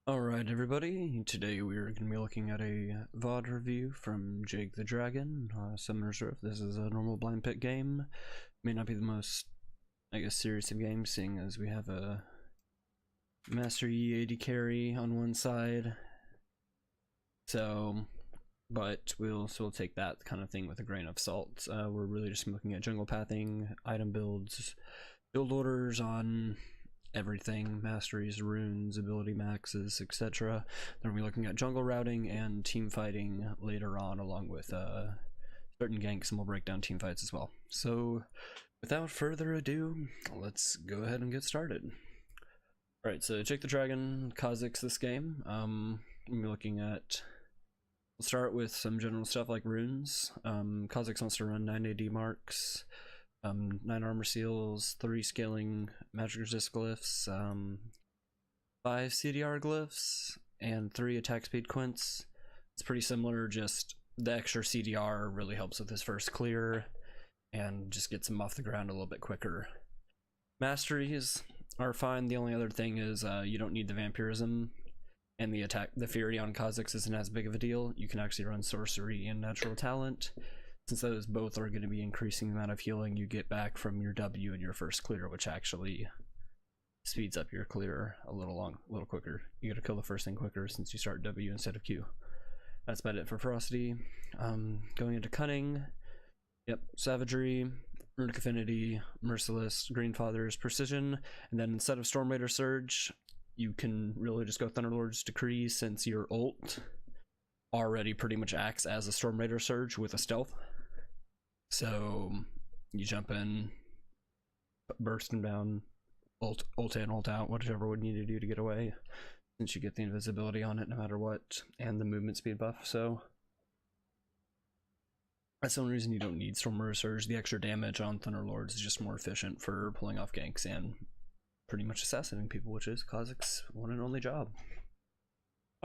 Alright everybody, today we're going to be looking at a VOD review from Jake the Dragon, Summoner's Rift. This is a normal blind pit game. May not be the most, serious of games, seeing as we have a Master Yi AD carry on one side. But we'll take that kind of thing with a grain of salt. We're really just looking at jungle pathing, item builds, build orders on everything, masteries, runes, ability maxes, etc. Then we'll be looking at jungle routing and team fighting later on, along with certain ganks, and we'll break down team fights as well. So without further ado, let's go ahead and get started. Alright, so Jake the Dragon, Kha'Zix this game. We'll be looking at, we'll start with some general stuff like runes. Kha'Zix wants to run 9 AD marks, 9 armor seals, 3 scaling magic resist glyphs, 5 CDR glyphs, and 3 attack speed quints. It's pretty similar, just the extra CDR really helps with his first clear and just gets him off the ground a little bit quicker. Masteries are fine. The only other thing is you don't need the vampirism, and the fury on Kha'Zix isn't as big of a deal. You can actually run sorcery and natural talent, since those both are going to be increasing the amount of healing you get back from your W in your first clear, which actually speeds up your clear a little quicker. You gotta kill the first thing quicker since you start W instead of Q. That's about it for ferocity. Going into cunning, savagery, runic affinity, merciless, green fathers, precision, and then instead of Storm Raider Surge, you can really just go Thunderlord's Decree, since your ult already pretty much acts as a Storm Raider Surge with a stealth. So you jump in, burst him down, ult in, ult out, whatever would need to do to get away, since you get the invisibility on it no matter what, and the movement speed buff. So that's the only reason you don't need Storm Raider Surge. The extra damage on Thunderlords is just more efficient for pulling off ganks and pretty much assassinating people, which is Kha'Zix's one and only job.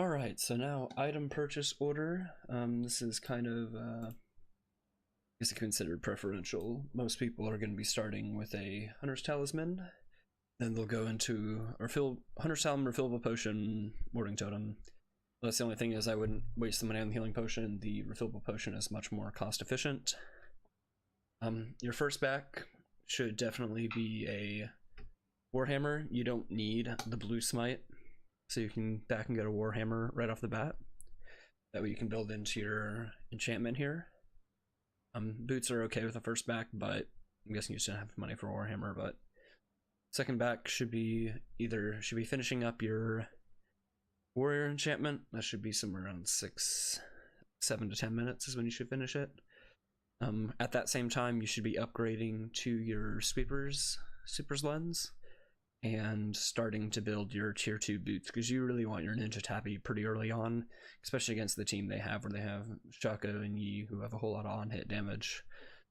Alright, so now item purchase order. This is kind of is considered preferential. Most people are going to be starting with a Hunter's Talisman, then they'll go into Hunter's Talisman, Refillable Potion, Warding Totem. That's the only thing, is I wouldn't waste the money on the Healing Potion. The Refillable Potion is much more cost efficient. Your first back should definitely be a Warhammer. You don't need the Blue Smite, so you can back and get a Warhammer right off the bat. That way you can build into your enchantment here. Boots are okay with the first back, but I'm guessing you still have money for Warhammer. But second back should be finishing up your warrior enchantment. That should be somewhere around 7 to 10 minutes is when you should finish it. At that same time, you should be upgrading to your Sweeper's Lens and starting to build your tier 2 boots, because you really want your Ninja Tabi pretty early on, especially against the team they have, where they have Shaka and Yi, who have a whole lot of on-hit damage.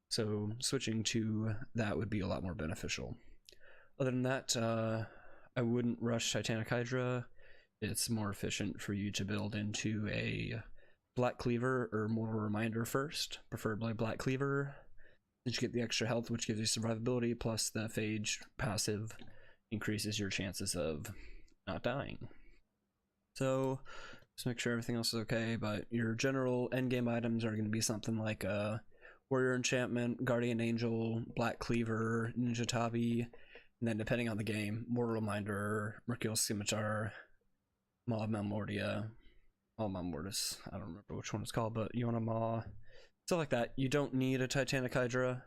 So switching to that would be a lot more beneficial. Other than that, I wouldn't rush Titanic Hydra. It's more efficient for you to build into a Black Cleaver or Mortal Reminder first, preferably Black Cleaver. Then you get the extra health, which gives you survivability, plus the Phage passive increases your chances of not dying. So just make sure everything else is okay, but your general endgame items are going to be something like a Warrior Enchantment, Guardian Angel, Black Cleaver, Ninja Tabi, and then depending on the game, Mortal Reminder, Mercurial Scimitar, Maw Malmortia, Maw Malmortis, I don't remember which one it's called, but you want a Maw, stuff like that. You don't need a Titanic Hydra.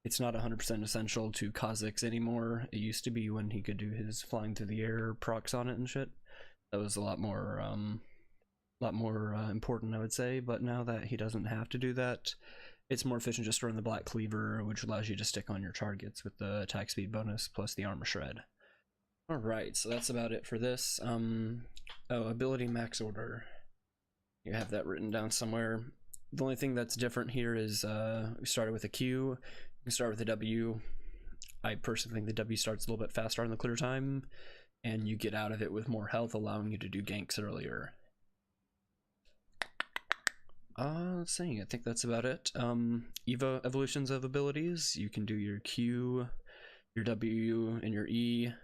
It's not 100% essential to Kha'Zix anymore. It used to be when he could do his flying through the air procs on it and shit. That was a lot more important, I would say. But now that he doesn't have to do that, it's more efficient just to run the Black Cleaver, which allows you to stick on your targets with the attack speed bonus plus the armor shred. Alright, so that's about it for this. Ability max order. You have that written down somewhere. The only thing that's different here is we started with a Q. You can start with a W. I personally think the W starts a little bit faster on the clear time, and you get out of it with more health, allowing you to do ganks earlier. Let's see, I think that's about it. Evolutions of abilities. You can do your Q, your W, and your E.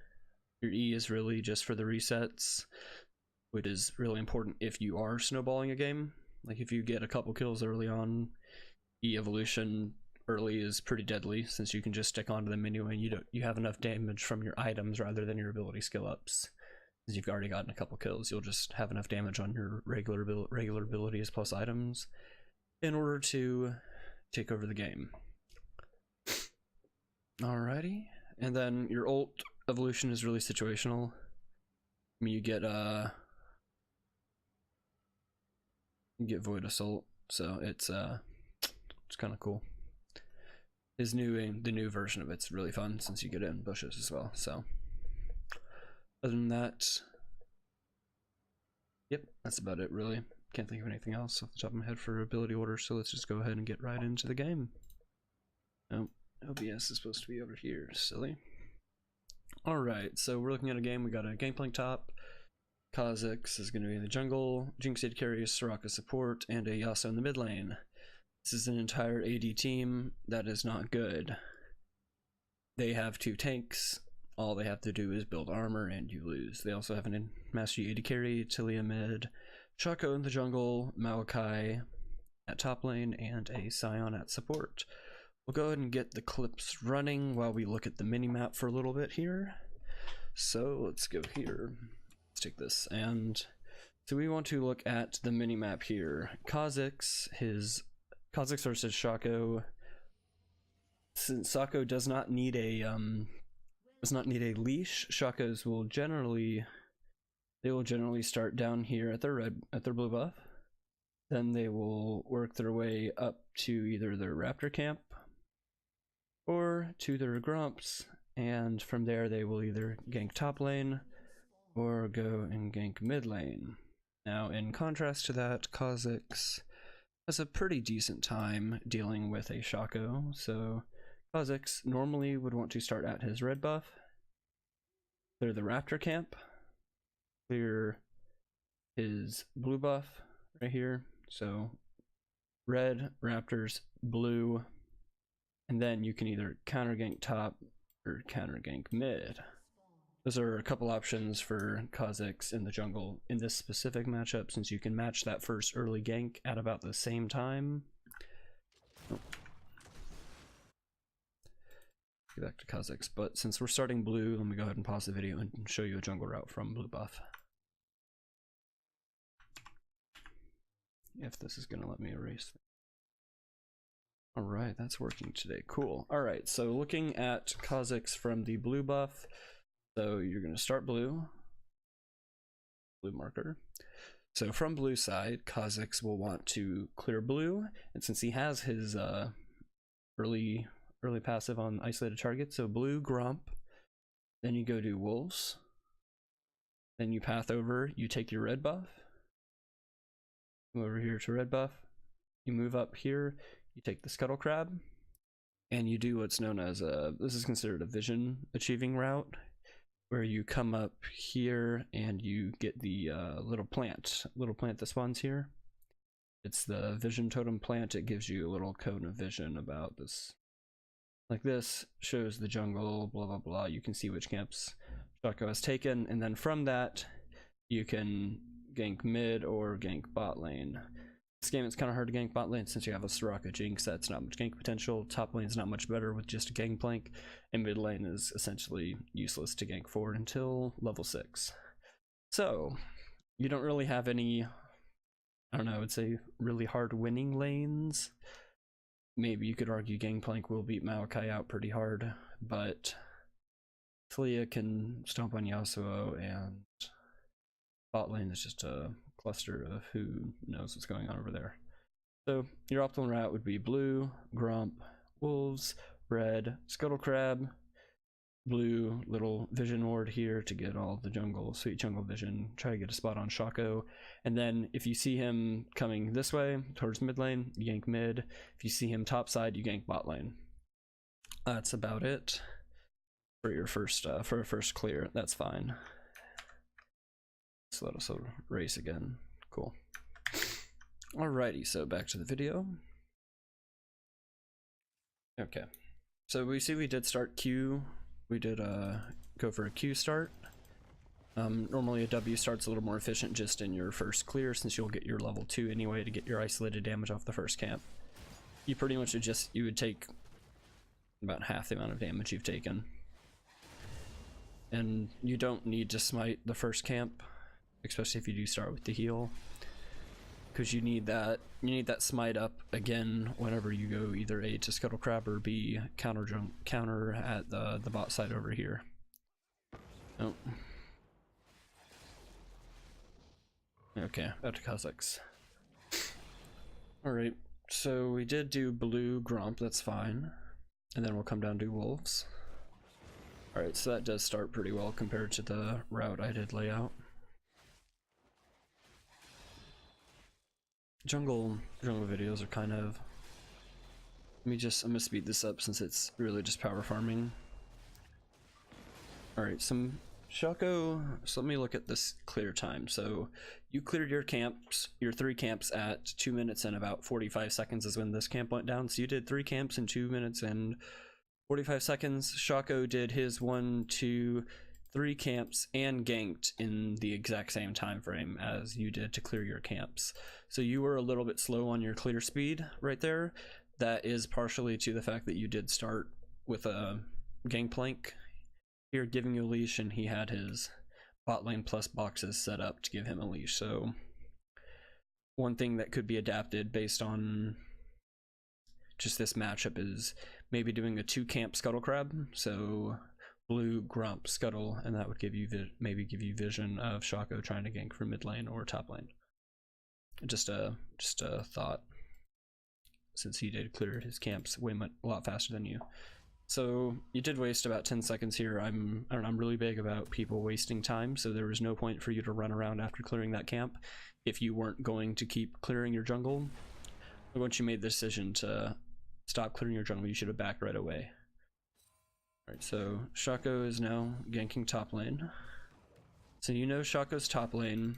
Your E is really just for the resets. which is really important if you are snowballing a game. Like if you get a couple kills early on, evolution early is pretty deadly, since you can just stick onto them anyway and you have enough damage from your items rather than your ability skill ups. As you've already gotten a couple kills, you'll just have enough damage on your regular abilities plus items in order to take over the game. Alrighty, and then your ult evolution is really situational. I mean, you get Void Assault, so it's kind of cool. The new version of it's really fun since you get it in bushes as well. So other than that, yep, that's about it really. Can't think of anything else off the top of my head for ability order, so let's just go ahead and get right into the game. Oh, OBS is supposed to be over here, silly. Alright, so we're looking at a game. We got a Gangplank top. Kha'Zix is going to be in the jungle, Jinx AD carry, Soraka support, and a Yasuo in the mid lane. This is an entire AD team that is not good. They have 2 tanks. All they have to do is build armor and you lose. They also have an Mastery AD carry, Tilia mid, Shaco in the jungle, Maokai at top lane, and a Scion at support. We'll go ahead and get the clips running while we look at the minimap for a little bit here. So let's go here. Let's take this, and so we want to look at the minimap here. Kha'Zix versus Shaco. Since Shaco does not need a leash, Shacos will generally start down here at their blue buff. Then they will work their way up to either their Raptor camp or to their Grumps, and from there they will either gank top lane or go and gank mid lane. Now, in contrast to that, Kha'Zix has a pretty decent time dealing with a Shaco. So Kha'Zix normally would want to start at his red buff, clear the Raptor camp, clear his blue buff right here. So red, Raptors, blue, and then you can either counter gank top or counter gank mid. Those are a couple options for Kha'Zix in the jungle in this specific matchup, since you can match that first early gank at about the same time. Oh. Get back to Kha'Zix, but since we're starting blue, let me go ahead and pause the video and show you a jungle route from blue buff. If this is going to let me erase. Alright, that's working today. Cool. Alright, so looking at Kha'Zix from the blue buff, so you're going to start blue marker. So from blue side, Kha'Zix will want to clear blue, and since he has his early passive on isolated target, so blue Grump, then you go to wolves, then you path over, you take your red buff, go over here to red buff, you move up here, you take the scuttle crab, and you do what's known as this is considered a vision achieving route, where you come up here and you get the little plant that spawns here. It's the vision totem plant. It gives you a little cone of vision about this. Like this shows the jungle, blah blah blah. You can see which camps Shaco has taken, and then from that you can gank mid or gank bot lane. This game it's kind of hard to gank bot lane since you have a Soraka Jinx that's not much gank potential. Top lane is not much better with just a Gangplank, and mid lane is essentially useless to gank forward until level 6. So you don't really have any, I don't know, I would say really hard winning lanes. Maybe you could argue Gangplank will beat Maokai out pretty hard, but Tilia can stomp on Yasuo, and bot lane is just a cluster of who knows what's going on over there. So your optimal route would be blue, Grump, wolves, red, scuttle crab, blue, little vision ward here to get all the jungle, sweet jungle vision, try to get a spot on Shaco, and then if you see him coming this way towards mid lane, you gank mid. If you see him top side, you gank bot lane. That's about it for your first for a first clear. That's fine. So let us race again. Cool. Alrighty, so back to the video. Okay, so we see we did start Q. We did go for a Q start. Normally a W start's a little more efficient just in your first clear, since you'll get your level 2 anyway to get your isolated damage off the first camp. You pretty much you would take about half the amount of damage you've taken. And you don't need to smite the first camp, especially if you do start with the heal, because you need that smite up again whenever you go either A to Scuttle Crab or B counter at the bot side over here. Oh. Okay, back to Kha'Zix. Alright, so we did do blue Gromp, that's fine. And then we'll come down to wolves. Alright, so that does start pretty well compared to the route I did lay out. Jungle videos are kind of... I'm gonna speed this up since it's really just power farming. Alright, some Shaco, so let me look at this clear time. So you cleared your camps, your 3 camps at 2 minutes and about 45 seconds is when this camp went down. So you did 3 camps in 2 minutes and 45 seconds. Shaco did his 1, 2, 3 camps and ganked in the exact same time frame as you did to clear your camps. So you were a little bit slow on your clear speed right there. That is partially to the fact that you did start with a gangplank here giving you a leash, and he had his bot lane plus boxes set up to give him a leash. So one thing that could be adapted based on just this matchup is maybe doing a 2 camp Scuttle Crab, so blue Grump Scuttle, and that would give you maybe give you vision of Shaco trying to gank from mid lane or top lane. Just a thought, since he did clear his camps a lot faster than you. So you did waste about 10 seconds here. I'm really big about people wasting time, so there was no point for you to run around after clearing that camp if you weren't going to keep clearing your jungle. But once you made the decision to stop clearing your jungle, you should have backed right away. Alright, so Shaco is now ganking top lane. So you know Shaco's top lane.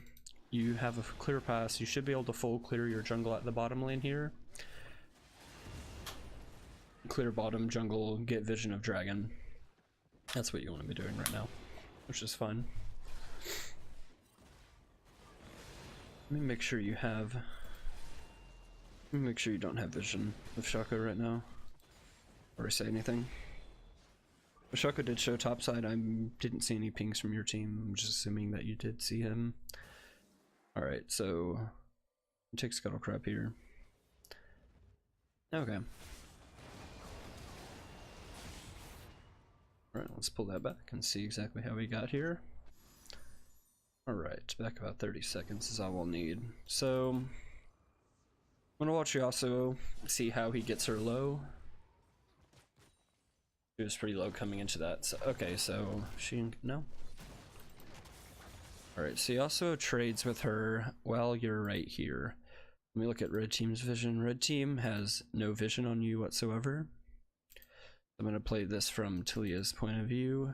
You have a clear pass. You should be able to full clear your jungle at the bottom lane here. Clear bottom jungle, get vision of dragon. That's what you want to be doing right now, which is fine. Let me make sure you have... Let me make sure you don't have vision of Shaco right now, or say anything. But Shaco did show topside. I didn't see any pings from your team. I'm just assuming that you did see him. Alright, so take Scuttle Crab here. Okay. Alright, let's pull that back and see exactly how we got here. Alright, back about 30 seconds is all we'll need. So, I'm gonna watch Yasuo, see how he gets her low. She was pretty low coming into that. So, okay, so no? Alright, so Yasuo trades with her while you're right here. Let me look at red team's vision. Red team has no vision on you whatsoever. I'm going to play this from Talia's point of view.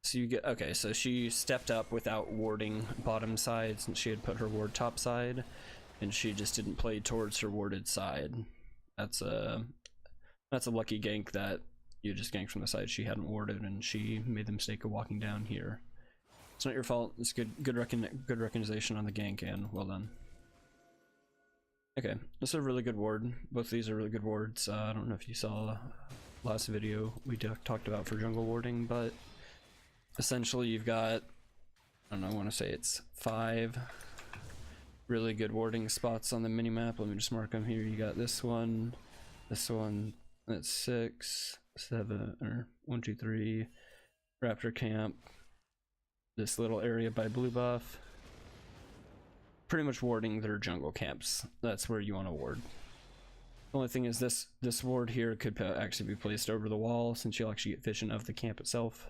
So you get, okay, so she stepped up without warding bottom side since she had put her ward top side, and she just didn't play towards her warded side. That's a lucky gank that you just ganked from the side she hadn't warded, and she made the mistake of walking down here. It's not your fault. It's good recognition on the gank, and well done. Okay, this is a really good ward. Both of these are really good wards. I don't know if you saw last video we talked about for jungle warding, but essentially you've got, I don't know, I want to say it's 5 really good warding spots on the minimap. Let me just mark them here. You got this one, that's 6, 7, or 1, 2, 3, Raptor Camp, this little area by blue buff. Pretty much warding their jungle camps. That's where you want to ward. The only thing is this ward here could actually be placed over the wall, since you'll actually get vision of the camp itself.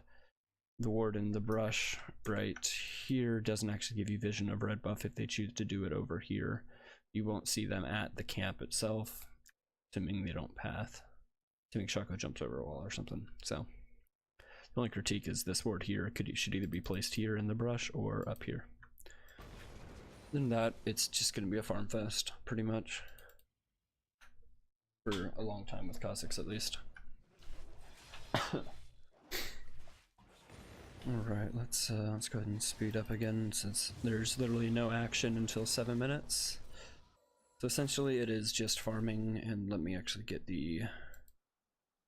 The ward in the brush right here doesn't actually give you vision of red buff if they choose to do it over here. You won't see them at the camp itself, assuming they don't path. Assuming Shaco jumps over a wall or something. So the only critique is this ward here should either be placed here in the brush or up here. Than that, it's just going to be a farm fest, pretty much. For a long time with Kha'Zix, at least. Alright, let's go ahead and speed up again since there's literally no action until 7 minutes. So essentially it is just farming, and let me actually get the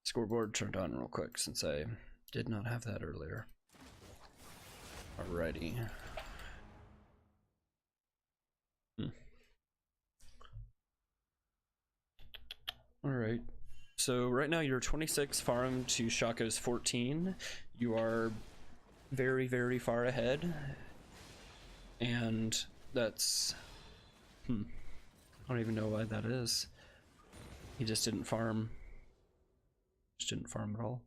scoreboard turned on real quick since I did not have that earlier. Alrighty. Alright. So right now you're 26 farm to Shaco's 14. You are very, very far ahead. And that's... I don't even know why that is. He just didn't farm. Just didn't farm at all.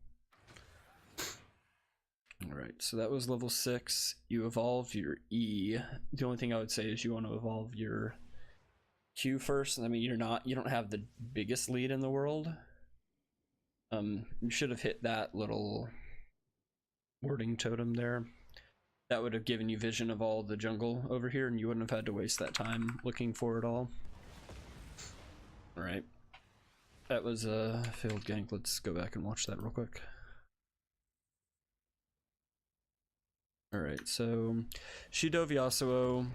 Alright, so that was level 6. You evolved your E. The only thing I would say is you want to evolve your Q first. I mean, you don't have the biggest lead in the world. You should have hit that little warding totem there. That would have given you vision of all the jungle over here, and you wouldn't have had to waste that time looking for it all. Alright. That was a failed gank. Let's go back and watch that real quick. Alright, so she dove Yasuo.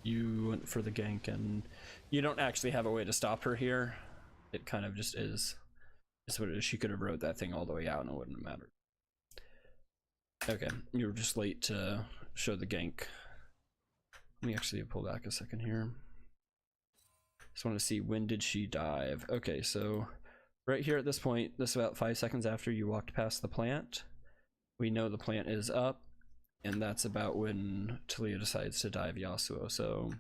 You went for the gank, and you don't actually have a way to stop her here. It kind of just is. It's what it is. She could have rode that thing all the way out and it wouldn't have mattered. Okay, you were just late to show the gank. Let me actually pull back a second here. Just want to see, when did she dive? Okay, so right here at this point, this is about 5 seconds after you walked past the plant. We know the plant is up, and that's about when Talia decides to dive Yasuo. So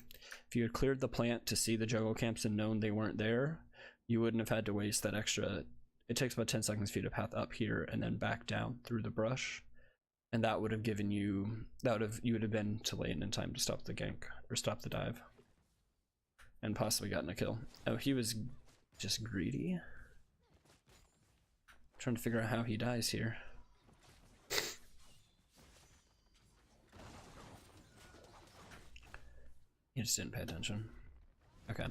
if you had cleared the plant to see the jungle camps and known they weren't there, you wouldn't have had to waste that extra. It takes about 10 seconds for you to path up here and then back down through the brush. And that would have given you, you would have been Talian in time to stop the gank, or stop the dive. And possibly gotten a kill. Oh, he was just greedy. Trying to figure out how he dies here. He just didn't pay attention. Okay.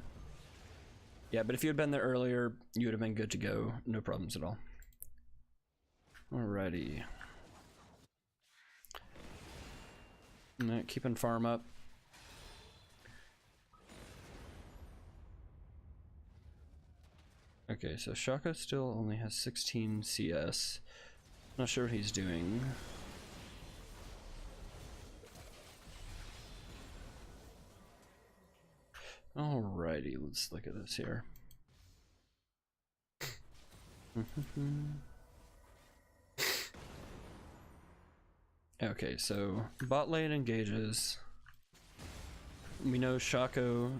Yeah, but if you had been there earlier, you would have been good to go. No problems at all. Alrighty. Keeping farm up. Okay, so Shaka still only has 16 CS. Not sure what he's doing. Alrighty, let's look at this here. Okay, so bot lane engages. We know Shaco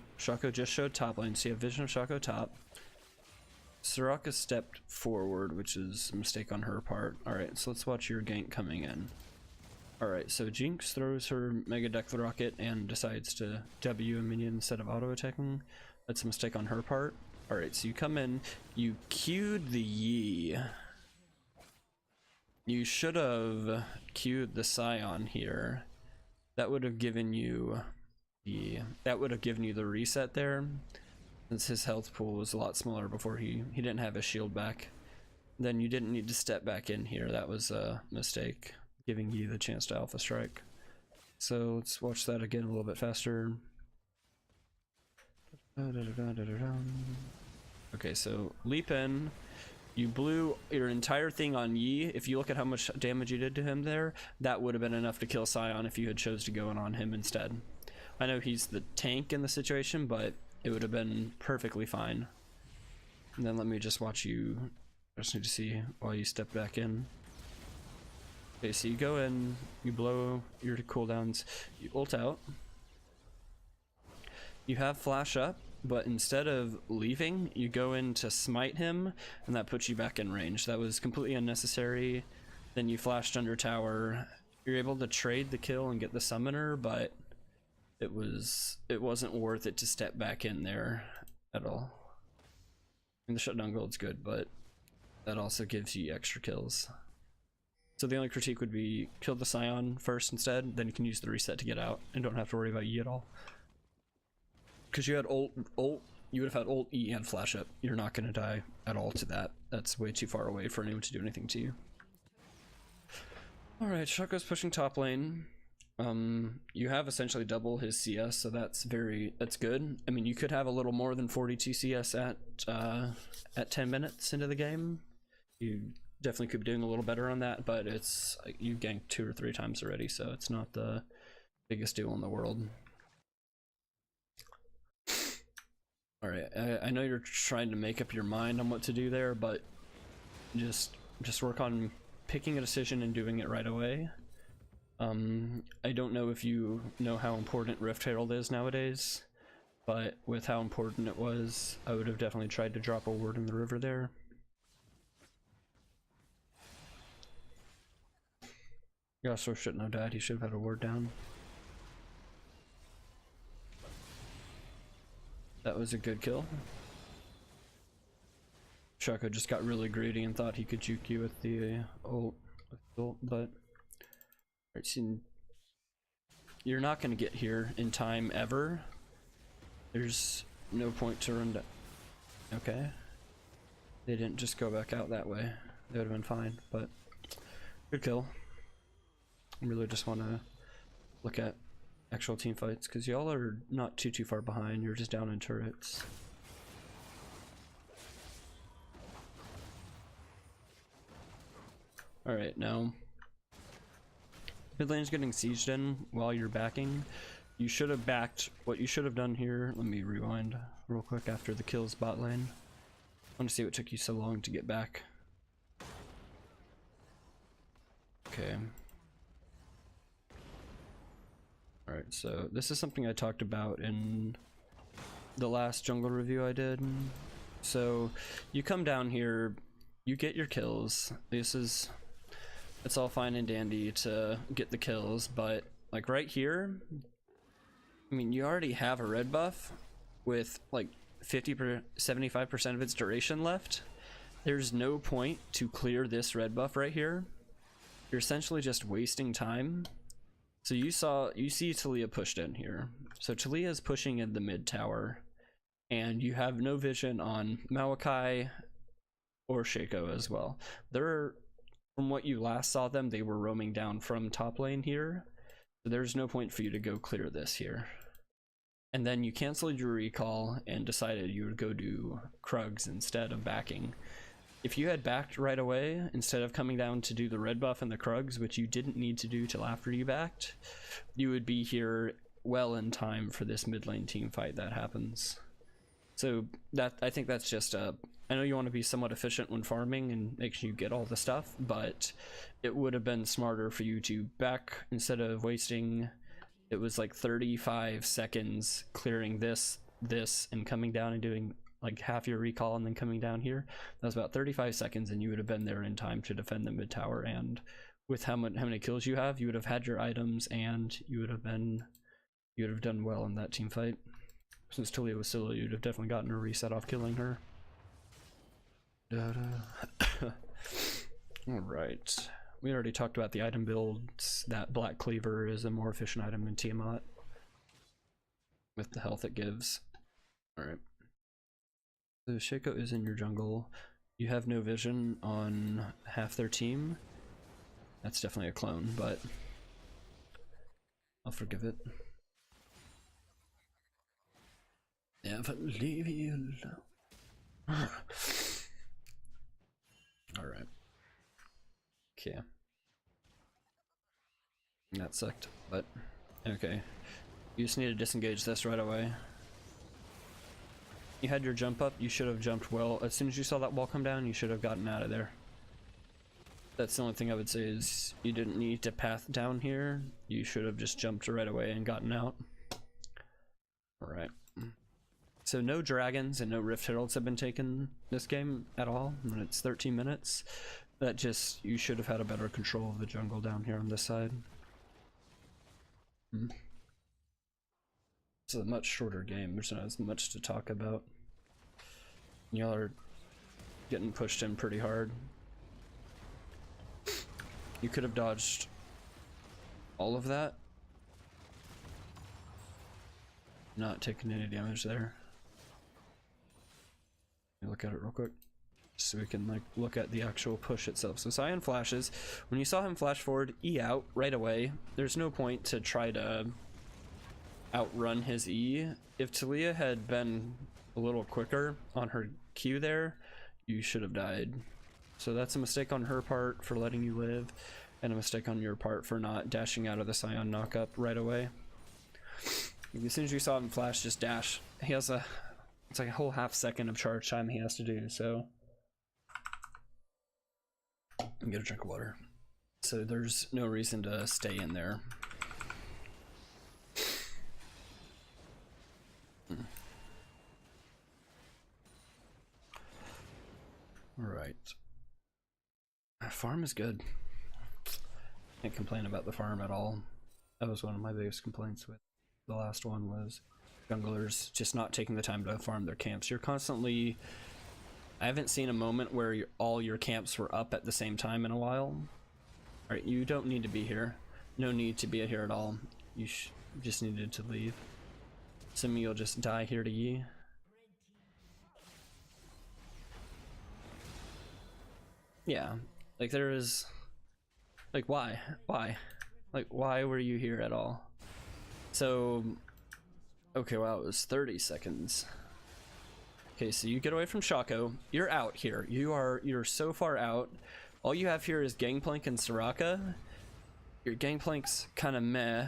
just showed top lane, so you have vision of Shaco top. Soraka stepped forward, which is a mistake on her part. Alright, so let's watch your gank coming in. Alright, so Jinx throws her Mega Death Rocket and decides to W a minion instead of auto-attacking. That's a mistake on her part. Alright, so you come in, you queued the Yi. You should have queued the Scion here. That would have given you the reset there. Since his health pool was a lot smaller before he didn't have his shield back. Then you didn't need to step back in here. That was a mistake, giving you the chance to alpha strike. So let's watch that again a little bit faster. Okay, so leap in. You blew your entire thing on Yi. If you look at how much damage you did to him there, that would have been enough to kill Scion if you had chose to go in on him instead. I know he's the tank in the situation, but it would have been perfectly fine. And then let me just watch you. I just need to see while you step back in. Okay, so you go in, you blow your cooldowns, you ult out. You have flash up, but instead of leaving, you go in to smite him, and that puts you back in range. That was completely unnecessary. Then you flashed under tower. You're able to trade the kill and get the summoner, but it wasn't worth it to step back in there at all. And the shutdown gold's good, but that also gives you extra kills. So the only critique would be kill the Scion first instead, then you can use the reset to get out and don't have to worry about E at all. Because you had ult, you would have had ult, E, and flash up. You're not going to die at all to that. That's way too far away for anyone to do anything to you. Alright, Shaco's pushing top lane. You have essentially double his CS, so that's good. I mean, you could have a little more than 42 CS at 10 minutes into the game. You definitely could be doing a little better on that, but it's you ganked 2 or 3 times already, so it's not the biggest deal in the world. Alright, I know you're trying to make up your mind on what to do there, but just work on picking a decision and doing it right away. I don't know if you know how important Rift Herald is nowadays, but with how important it was, I would have definitely tried to drop a ward in the river there. Yasuo shouldn't have died, he should have had a ward down. That was a good kill. Shaco just got really greedy and thought he could juke you with the ult, but you're not going to get here in time ever. There's no point to run down. Okay. They didn't just go back out that way. They would have been fine, but good kill. I really just want to look at actual team fights because y'all are not too far behind. You're just down in turrets. Alright, now mid lane's getting sieged in while you're backing. You should have backed. What you should have done here, let me rewind real quick after the kills bot lane. I want to see what took you so long to get back. Okay. Alright, so this is something I talked about in the last jungle review I did. So you come down here, you get your kills. It's all fine and dandy to get the kills, but like right here, I mean, you already have a red buff with like 75% of its duration left. There's no point to clear this red buff right here. You're essentially just wasting time. So you see Talia pushed in here. So Talia is pushing in the mid tower, and you have no vision on Maokai or Shaco as well. From what you last saw them, they were roaming down from top lane here. So there's no point for you to go clear this here. And then you canceled your recall and decided you would go do Kha'Zix instead of backing. If you had backed right away, instead of coming down to do the red buff and the Kha'Zix, which you didn't need to do till after you backed, you would be here well in time for this mid lane team fight that happens. So I think that's just I know you want to be somewhat efficient when farming and make sure you get all the stuff, but it would have been smarter for you to back instead of wasting, it was like 35 seconds clearing this, and coming down and doing like half your recall and then coming down here. That was about 35 seconds and you would have been there in time to defend the mid tower, and with how many kills you have, you would have had your items and you would have done well in that team fight. Since Talia was solo, you'd have definitely gotten a reset off killing her. Alright. We already talked about the item builds. That Black Cleaver is a more efficient item than Tiamat with the health it gives. Alright. So Shaco is in your jungle. You have no vision on half their team. That's definitely a clone, but I'll forgive it. Never leave you alone. Alright. Okay. That sucked, but okay. You just need to disengage this right away. You had your jump up, you should have jumped well. As soon as you saw that wall come down, you should have gotten out of there. That's the only thing I would say is you didn't need to path down here. You should have just jumped right away and gotten out. Alright. So no dragons and no rift heralds have been taken this game at all, and it's 13 minutes. That just, you should have had a better control of the jungle down here on this side. It's a much shorter game, there's not as much to talk about. Y'all are getting pushed in pretty hard. You could have dodged all of that. Not taking any damage there. Let me look at it real quick. so we can like look at the actual push itself. So Sion flashes. When you saw him flash forward, E out right away. There's no point to try to outrun his E. If Talia had been a little quicker on her Q there, you should have died. So that's a mistake on her part for letting you live, and a mistake on your part for not dashing out of the Sion knockup right away. As soon as you saw him flash, just dash. He has it's like a whole half second of charge time he has to do, so get a drink of water. So there's no reason to stay in there. Alright. Farm is good. Can't complain about the farm at all. That was one of my biggest complaints with the last one, was junglers just not taking the time to farm their camps. You're constantly... I haven't seen a moment where all your camps were up at the same time in a while. Alright, you don't need to be here. No need to be here at all. You just needed to leave. Assuming you'll just die here to Yi. Yeah, like there is... Like why? Why? Like why were you here at all? So... Okay, wow, it was 30 seconds. Okay, so you get away from Shaco. You're out here. You're so far out. All you have here is Gangplank and Soraka. Your Gangplank's kind of meh.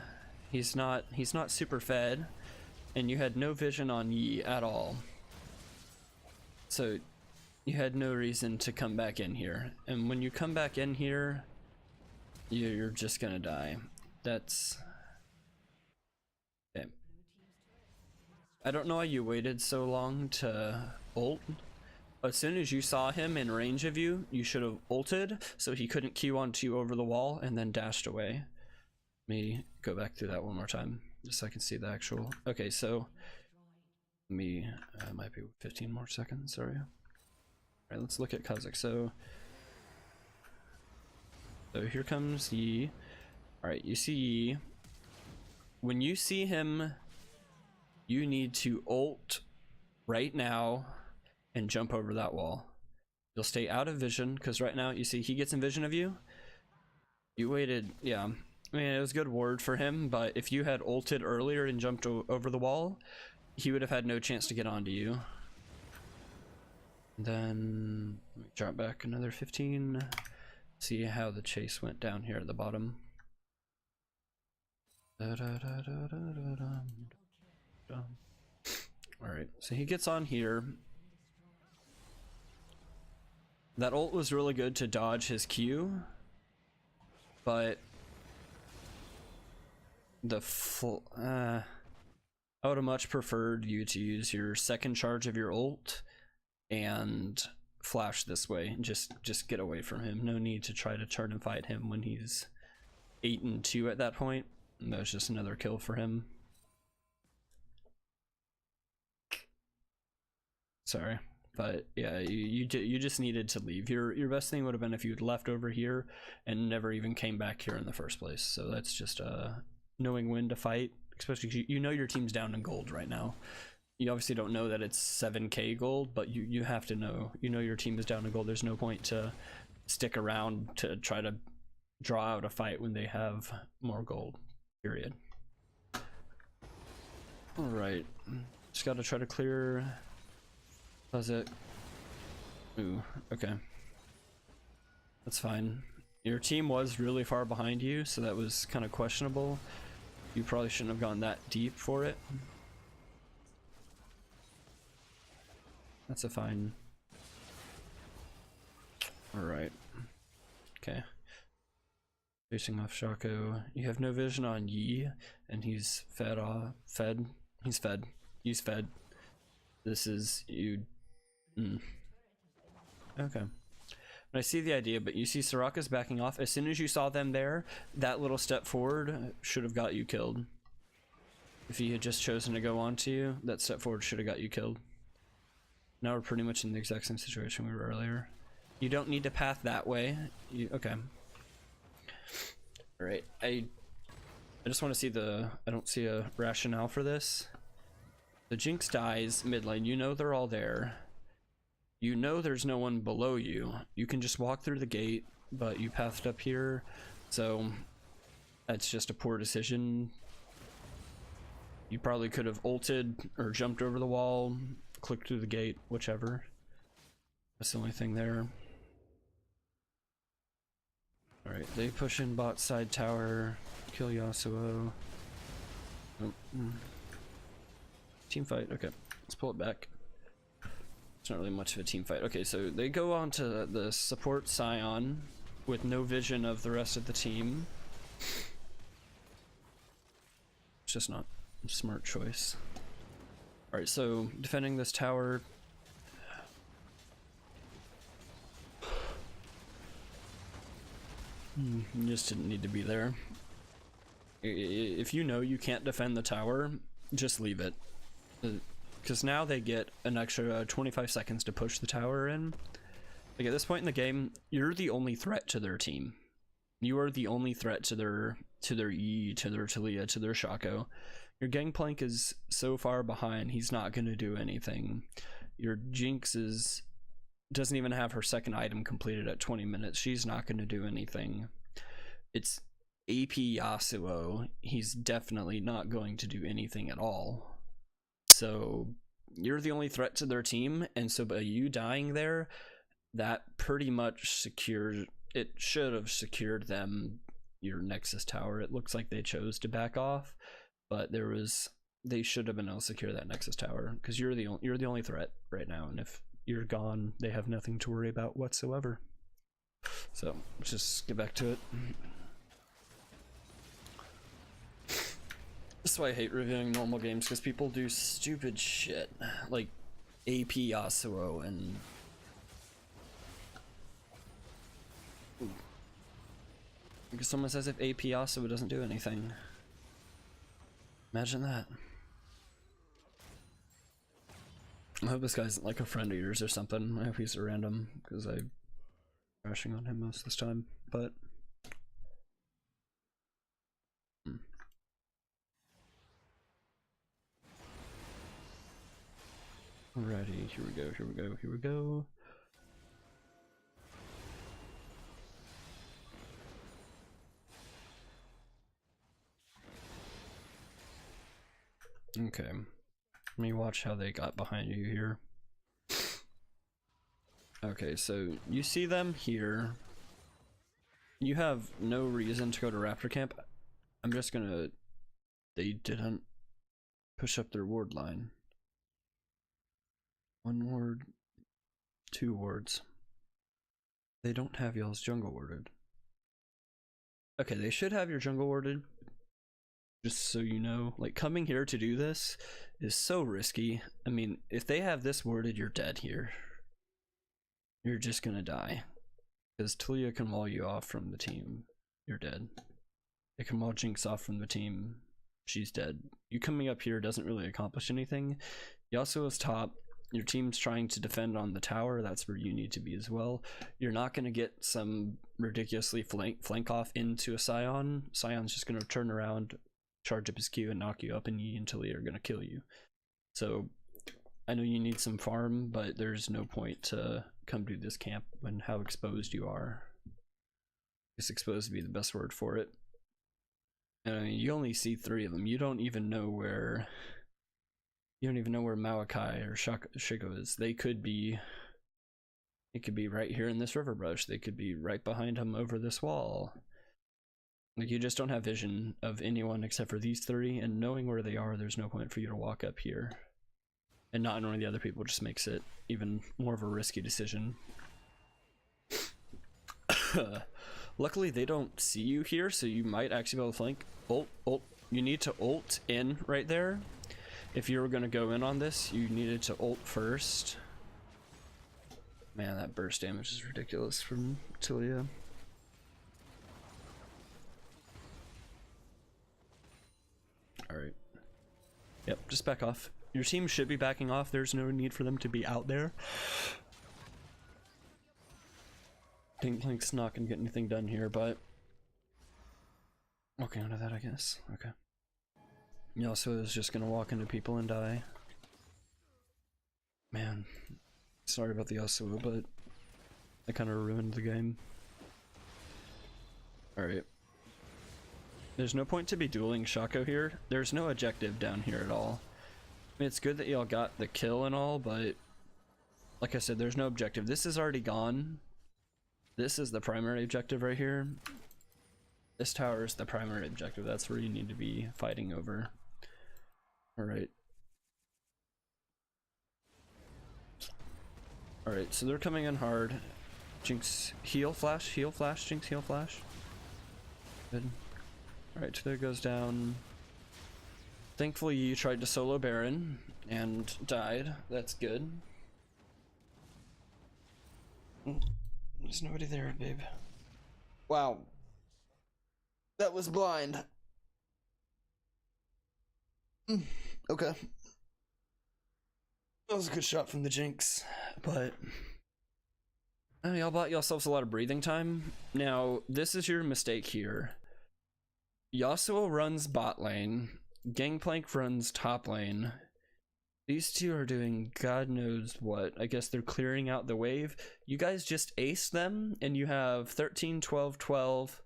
He's not super fed, and you had no vision on Yi at all. So you had no reason to come back in here. And when you come back in here, you're just gonna die. That's... Okay. I don't know why you waited so long to ult. As soon as you saw him in range of you, you should have ulted so he couldn't Q onto you over the wall and then dashed away. Let me go back through that one more time just so I can see the actual... Okay, so... might be 15 more seconds, sorry. Alright, let's look at Kha'Zix. So here comes Yi. Alright, you see Yi. When you see him, you need to ult right now and jump over that wall. You'll stay out of vision, because right now, you see he gets in vision of you. You waited, yeah. I mean, it was a good ward for him, but if you had ulted earlier and jumped over the wall, he would have had no chance to get onto you. Then, let me drop back another 15. See how the chase went down here at the bottom. Alright, so he gets on here. That ult was really good to dodge his Q, but I would have much preferred you to use your second charge of your ult and flash this way. Just get away from him. No need to try to turn and fight him when he's 8-2 at that point. That was just another kill for him. Sorry, but yeah, you just needed to leave. Your best thing would have been if you'd left over here and never even came back here in the first place. So that's just knowing when to fight, especially because you know your team's down in gold right now. You obviously don't know that it's 7k gold, but you have to know. You know your team is down in gold. There's no point to stick around to try to draw out a fight when they have more gold. Period. All right, just got to try to clear. Does it? Ooh, okay. That's fine. Your team was really far behind you, so that was kind of questionable. You probably shouldn't have gone that deep for it. That's a fine. Alright. Okay. Facing off Shaco. You have no vision on Yi, and he's fed. He's fed. He's fed. This is you. Okay. I see the idea, but you see Soraka's backing off. As soon as you saw them there, that little step forward should have got you killed. If he had just chosen to go on to you, that step forward should have got you killed. Now we're pretty much in the exact same situation we were earlier. You don't need to path that way. Okay. Alright, I just want to see I don't see a rationale for this. The Jinx dies mid lane, you know they're all there. you know there's no one below you. You can just walk through the gate, but you pathed up here, so that's just a poor decision. You probably could have ulted or jumped over the wall, clicked through the gate, whichever. That's the only thing there. Alright, they push in bot side tower, kill Yasuo. Oh, team fight, okay. Let's pull it back. It's not really much of a team fight. Okay, so they go on to the support Scion with no vision of the rest of the team. It's just not a smart choice. Alright, so defending this tower. You just didn't need to be there. If you know you can't defend the tower, just leave it. Because now they get an extra 25 seconds to push the tower in. Like at this point in the game, you're the only threat to their team. You are the only threat to their E, to their Talia, to their Shaco. Your Gangplank is so far behind, he's not going to do anything. Your Jinx doesn't even have her second item completed at 20 minutes. She's not going to do anything. It's AP Yasuo. He's definitely not going to do anything at all. So you're the only threat to their team, and so by you dying there, that pretty much secured, it should have secured them your Nexus tower. It looks like they chose to back off, but they should have been able to secure that Nexus tower, because you're the only threat right now, and if you're gone, they have nothing to worry about whatsoever. So let's just get back to it. That's why I hate reviewing normal games, because people do stupid shit like AP Yasuo and because someone says if AP Yasuo doesn't do anything. Imagine that. I hope this guy's like a friend of yours or something. I hope he's a random, because I'm crashing on him most of this time, but alrighty, here we go, here we go, here we go. Okay, let me watch how they got behind you here. Okay, so you see them here. You have no reason to go to Raptor Camp. I'm just gonna... They didn't push up their ward line. 1 ward, 2 wards. They don't have y'all's jungle warded. Okay, they should have your jungle warded. Just so you know, like coming here to do this is so risky. I mean, if they have this warded, you're dead here. You're just gonna die. Because Talia can wall you off from the team. You're dead. They can wall Jinx off from the team. She's dead. You coming up here doesn't really accomplish anything. Yasuo is top. Your team's trying to defend on the tower. That's where you need to be as well. You're not going to get some ridiculously flank off into a Scion. Scion's just going to turn around, charge up his Q, and knock you up, and Yi and Talia are going to kill you. So I know you need some farm, but there's no point to come to this camp when how exposed you are. It's exposed to be the best word for it. And I mean, you only see 3 of them. You don't even know where Maokai or Shiko is. They could be right here in this river brush. They could be right behind him over this wall. Like, you just don't have vision of anyone except for these 3, and knowing where they are, there's no point for you to walk up here. And not knowing the other people just makes it even more of a risky decision. Luckily, they don't see you here, so you might actually be able to flank. Ult. You need to ult in right there. If you were going to go in on this, you needed to ult first. Man, that burst damage is ridiculous from Talia. Alright. Yep, just back off. Your team should be backing off. There's no need for them to be out there. Gangplank's not going to get anything done here, but... Okay, under that, I guess. Okay. Yasuo is just going to walk into people and die. Man. Sorry about the Yasuo, but I kind of ruined the game. Alright. There's no point to be dueling Shaco here. There's no objective down here at all. I mean, it's good that y'all got the kill and all, but like I said, there's no objective. This is already gone. This is the primary objective right here. This tower is the primary objective. That's where you need to be fighting over. Alright. Alright, so they're coming in hard. Jinx, heal flash, Jinx, heal flash. Good. Alright, there goes down. Thankfully you tried to solo Baron and died. That's good. There's nobody there, babe. Wow. That was blind. Okay. That was a good shot from the Jinx, but y'all bought yourselves a lot of breathing time. Now, this is your mistake here. Yasuo runs bot lane, Gangplank runs top lane. These two are doing God knows what. I guess they're clearing out the wave. You guys just ace them, and you have 13, 12, 12,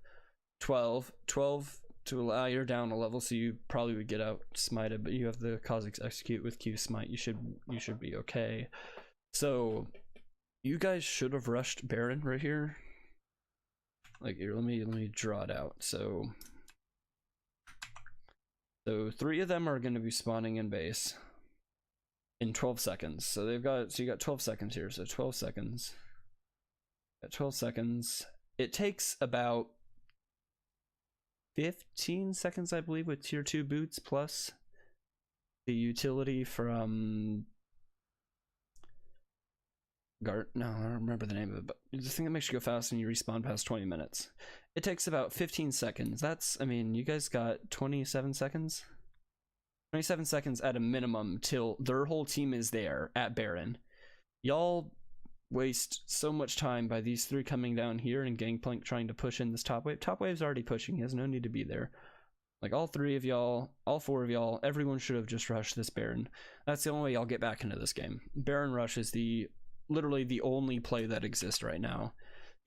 12, 12 to allow you're down a level, so you probably would get out smited, but you have the Kha'Zix execute with Q smite. You should be okay. So you guys should have rushed Baron right here. Like here, let me draw it out. So 3 of them are going to be spawning in base in 12 seconds. So you got 12 seconds here. So 12 seconds. At 12 seconds, it takes about 15 seconds, I believe, with tier 2 boots plus the utility from Gart. No, I don't remember the name of it, but it's the thing that makes you go fast and you respawn past 20 minutes. It takes about 15 seconds. That's, I mean, you guys got 27 seconds? 27 seconds at a minimum till their whole team is there at Baron. Y'all waste so much time by these 3 coming down here and Gangplank trying to push in this top wave. Top wave's already pushing. He has no need to be there. Like, all 3 of y'all, all 4 of y'all, everyone should have just rushed this Baron. That's the only way y'all get back into this game. Baron rush is literally the only play that exists right now,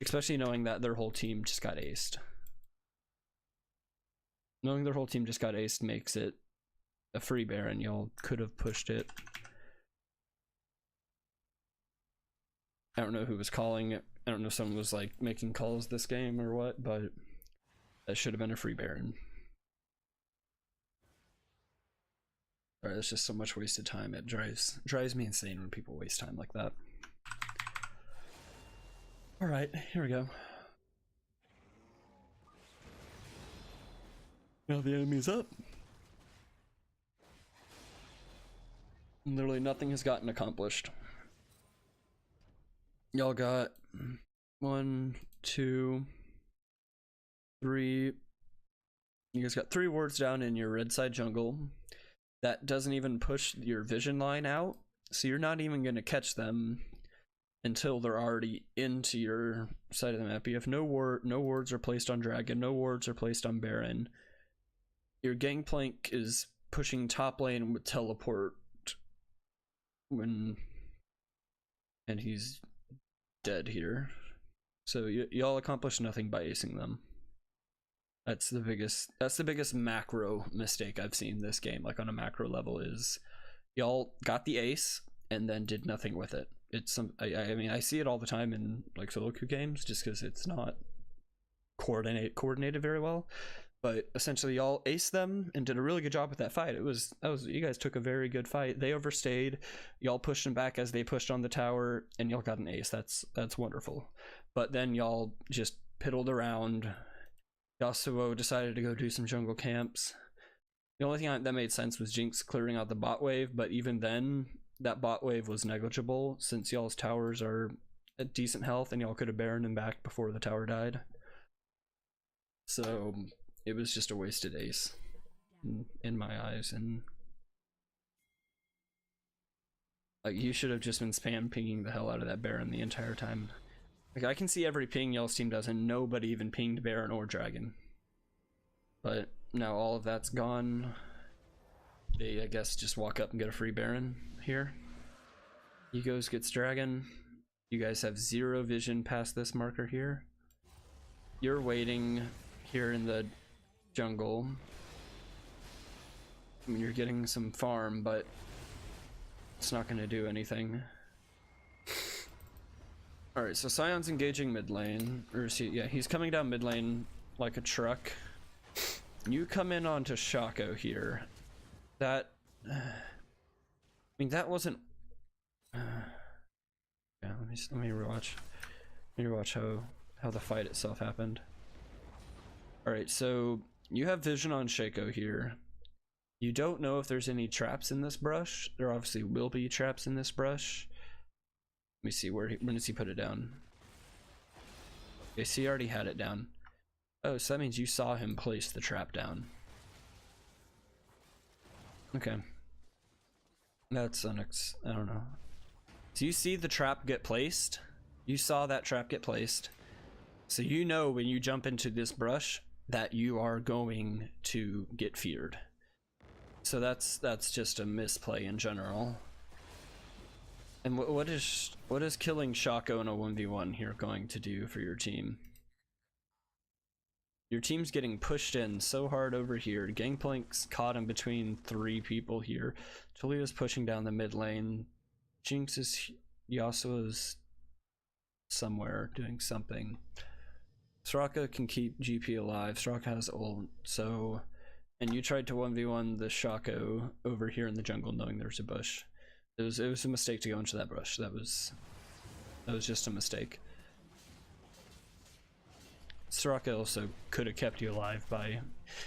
especially knowing that their whole team just got aced. Knowing their whole team just got aced makes it a free Baron. Y'all could have pushed it. I don't know who was calling it. I don't know if someone was like making calls this game or what, but that should have been a free Baron. Alright, that's just so much wasted time. It drives me insane when people waste time like that. Alright, here we go. Now the enemy's up. Literally nothing has gotten accomplished. Y'all got 1, 2, 3. You guys got 3 wards down in your red side jungle. That doesn't even push your vision line out, so you're not even going to catch them until they're already into your side of the map. You have no wards are placed on Dragon, no wards are placed on Baron. Your Gangplank is pushing top lane with teleport and he's dead here. So y'all accomplished nothing by acing them. That's the biggest macro mistake I've seen this game, like on a macro level, is y'all got the ace and then did nothing with it. It's I mean, I see it all the time in like solo queue games just because it's not coordinated very well. But essentially y'all aced them and did a really good job with that fight. You guys took a very good fight. They overstayed. Y'all pushed them back as they pushed on the tower and y'all got an ace. That's wonderful. But then y'all just piddled around. Yasuo decided to go do some jungle camps. The only thing that made sense was Jinx clearing out the bot wave, but even then, that bot wave was negligible since y'all's towers are at decent health and y'all could have Baroned him back before the tower died. So it was just a wasted ace in my eyes, and like, you should have just been spam pinging the hell out of that Baron the entire time. Like, I can see every ping y'all's team does and nobody even pinged Baron or Dragon. But now all of that's gone. They, I guess, just walk up and get a free Baron here. Egos gets dragon. You guys have 0 vision past this marker here. You're waiting here in the jungle. I mean, you're getting some farm, but it's not going to do anything. Alright, so Sion's engaging mid lane. Or is he? Yeah, he's coming down mid lane like a truck. You come in onto Shaco here. That... I mean, that wasn't... yeah, let me rewatch. Let me rewatch how the fight itself happened. Alright, so you have vision on Shaco here. You don't know if there's any traps in this brush. There obviously will be traps in this brush. Let me see, when does he put it down? Okay, so he already had it down. Oh, so that means you saw him place the trap down. Okay. That's I don't know. So you see the trap get placed? You saw that trap get placed. So you know when you jump into this brush that you are going to get feared. So that's just a misplay in general. And what is killing Shaco in a 1v1 here going to do for your team? Your team's getting pushed in so hard over here. Gangplank's caught in between 3 people here. Talia's pushing down the mid lane. Jinx is... Yasuo's somewhere doing something. Soraka can keep GP alive. Soraka has ult, so... And you tried to 1v1 the Shaco over here in the jungle knowing there's a bush. It was a mistake to go into that brush. That was just a mistake. Soraka also could have kept you alive by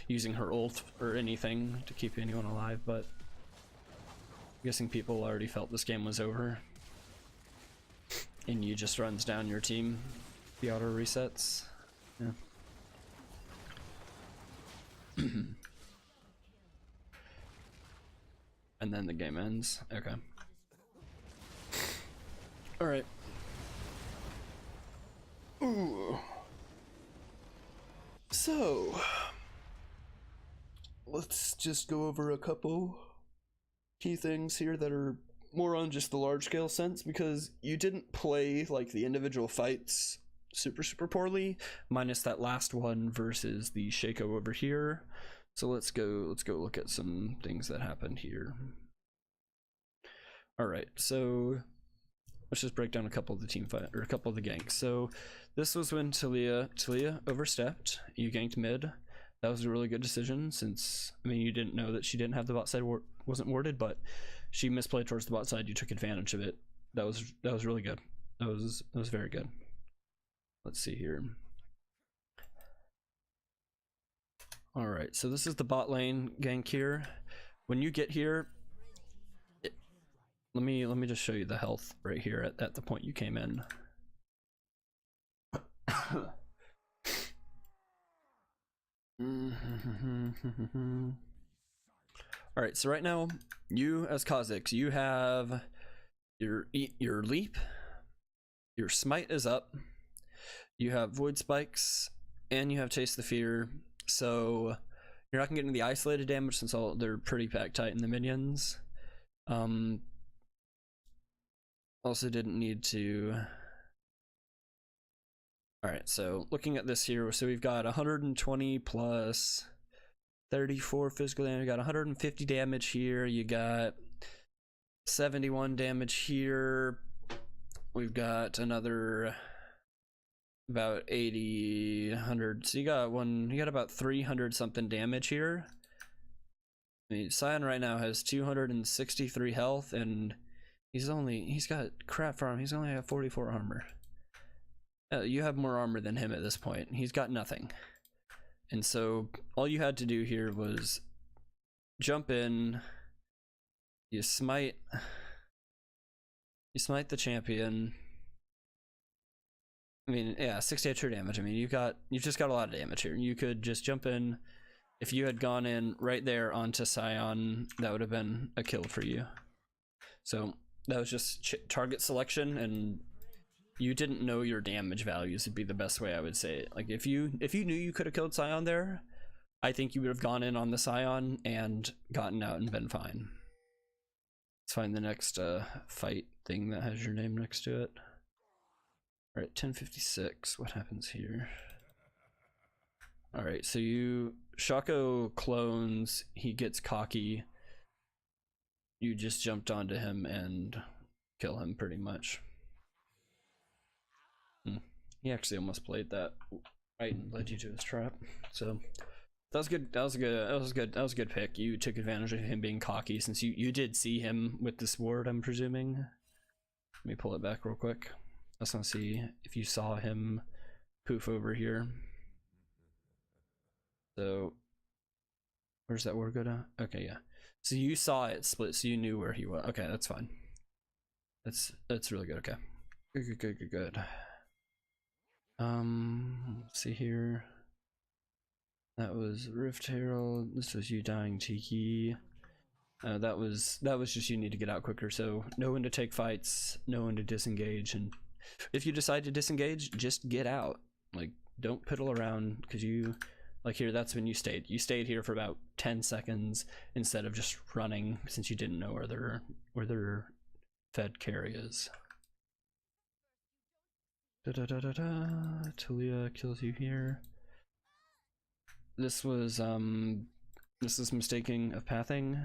using her ult or anything to keep anyone alive, but I'm guessing people already felt this game was over. And you just runs down your team. The auto resets. Yeah. And then the game ends. Okay. Alright. Ooh. So, let's just go over a couple key things here that are more on just the large scale sense, because you didn't play like the individual fights super poorly, minus that last one versus the Shaco over here. So let's go look at some things that happened here. All right, so let's just break down a couple of the team fight, or a couple of the ganks. So this was when Talia overstepped. You ganked mid. That was a really good decision, since I mean you didn't know that she didn't have the bot side wasn't warded, but she misplayed towards the bot side. You took advantage of it. That was really good. That was very good. Let's see here. All right, so this is the bot lane gank here. When you get here, let me just show you the health right here at the point you came in. All right, so right now, you as Kha'Zix, you have your leap, your smite is up, you have void spikes, and you have taste the fear. So you're not gonna get into the isolated damage since they're pretty packed tight in the minions. Also didn't need to. Alright, so looking at this here, so we've got 120 plus 34 physical damage, you got 150 damage here, you got 71 damage here, we've got another about 80, 100, so you got about 300 something damage here. I mean, Sion right now has 263 health, and he's got crap farm, he's only got 44 armor. You have more armor than him at this point. He's got nothing. And so all you had to do here was jump in, you smite the champion. I mean, yeah, 68 true damage. I mean, you've just got a lot of damage here. You could just jump in. If you had gone in right there onto Sion, that would have been a kill for you. So that was just target selection, and you didn't know your damage values would be the best way I would say it. Like if you knew you could have killed Sion there, I think you would have gone in on the Sion and gotten out and been fine. Let's find the next fight thing that has your name next to it. All right, 1056. What happens here? All right, so Shaco clones. He gets cocky. You just jumped onto him and kill him pretty much. He actually almost played that right and led you to his trap. So that was good. That was a good pick. You took advantage of him being cocky since you did see him with this ward, I'm presuming. Let me pull it back real quick. I just want to see if you saw him poof over here. So where's that ward go down? Okay, yeah. So you saw it split, so you knew where he was. Okay, that's fine. That's really good. Okay, good. Let's see here. That was Rift Herald. This was you dying Tiki. That was just you need to get out quicker. So know when to take fights, know when to disengage, and if you decide to disengage, just get out. Like, don't piddle around, because you, like here, that's when you stayed. You stayed here for about 10 seconds instead of just running, since you didn't know where their fed carry is. Talia kills you here. This is mistaking of pathing.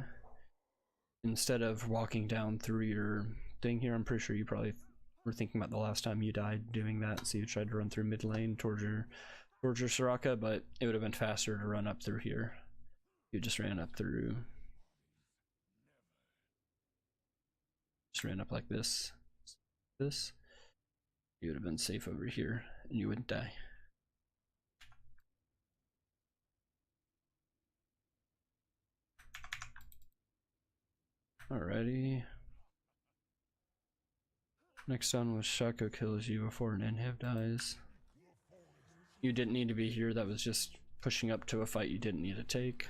Instead of walking down through your thing here, I'm pretty sure you probably were thinking about the last time you died doing that, so you tried to run through mid lane towards your Soraka, but it would have been faster to run up through here. You just ran up like this. You would have been safe over here and you wouldn't die. Alrighty. Next on was Shaco kills you before an inhib dies. You didn't need to be here, that was just pushing up to a fight you didn't need to take.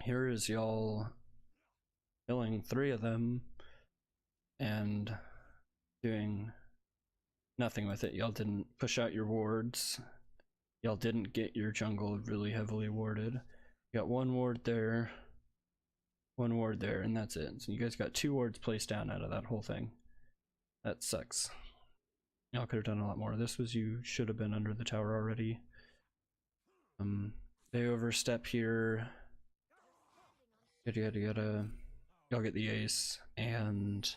Here is y'all killing 3 of them and doing nothing with it. Y'all didn't push out your wards. Y'all didn't get your jungle really heavily warded. You got 1 ward there, 1 ward there, and that's it. So you guys got 2 wards placed down out of that whole thing. That sucks. Y'all could have done a lot more. This was, you should have been under the tower already. They overstep here. Y'all get the ace, and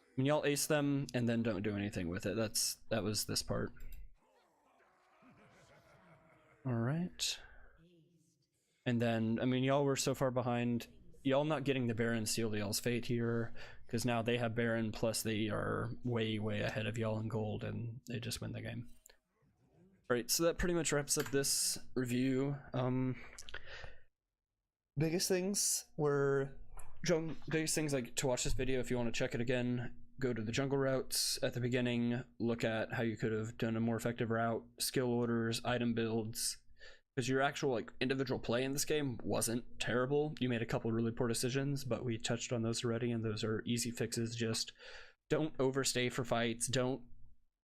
I mean, y'all ace them and then don't do anything with it. That was this part. All right. And then, I mean, y'all were so far behind. Y'all not getting the Baron sealed y'all's fate here, because now they have Baron, plus they are way ahead of y'all in gold, and they just win the game. Alright, so that pretty much wraps up this review. Biggest things like to watch this video if you want to check it again, go to the jungle routes at the beginning, look at how you could have done a more effective route, skill orders, item builds, because your actual like individual play in this game wasn't terrible. You made a couple really poor decisions, but we touched on those already, and those are easy fixes. Just don't overstay for fights, don't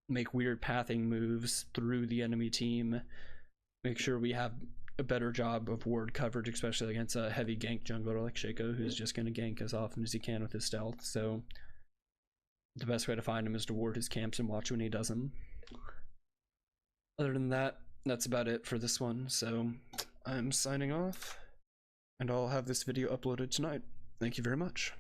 make weird pathing moves through the enemy team, make sure we have a better job of ward coverage, especially against a heavy gank jungler like Shaco, who's just going to gank as often as he can with his stealth. So the best way to find him is to ward his camps and watch when he does them. Other than that, that's about it for this one. So I'm signing off, and I'll have this video uploaded tonight. Thank you very much.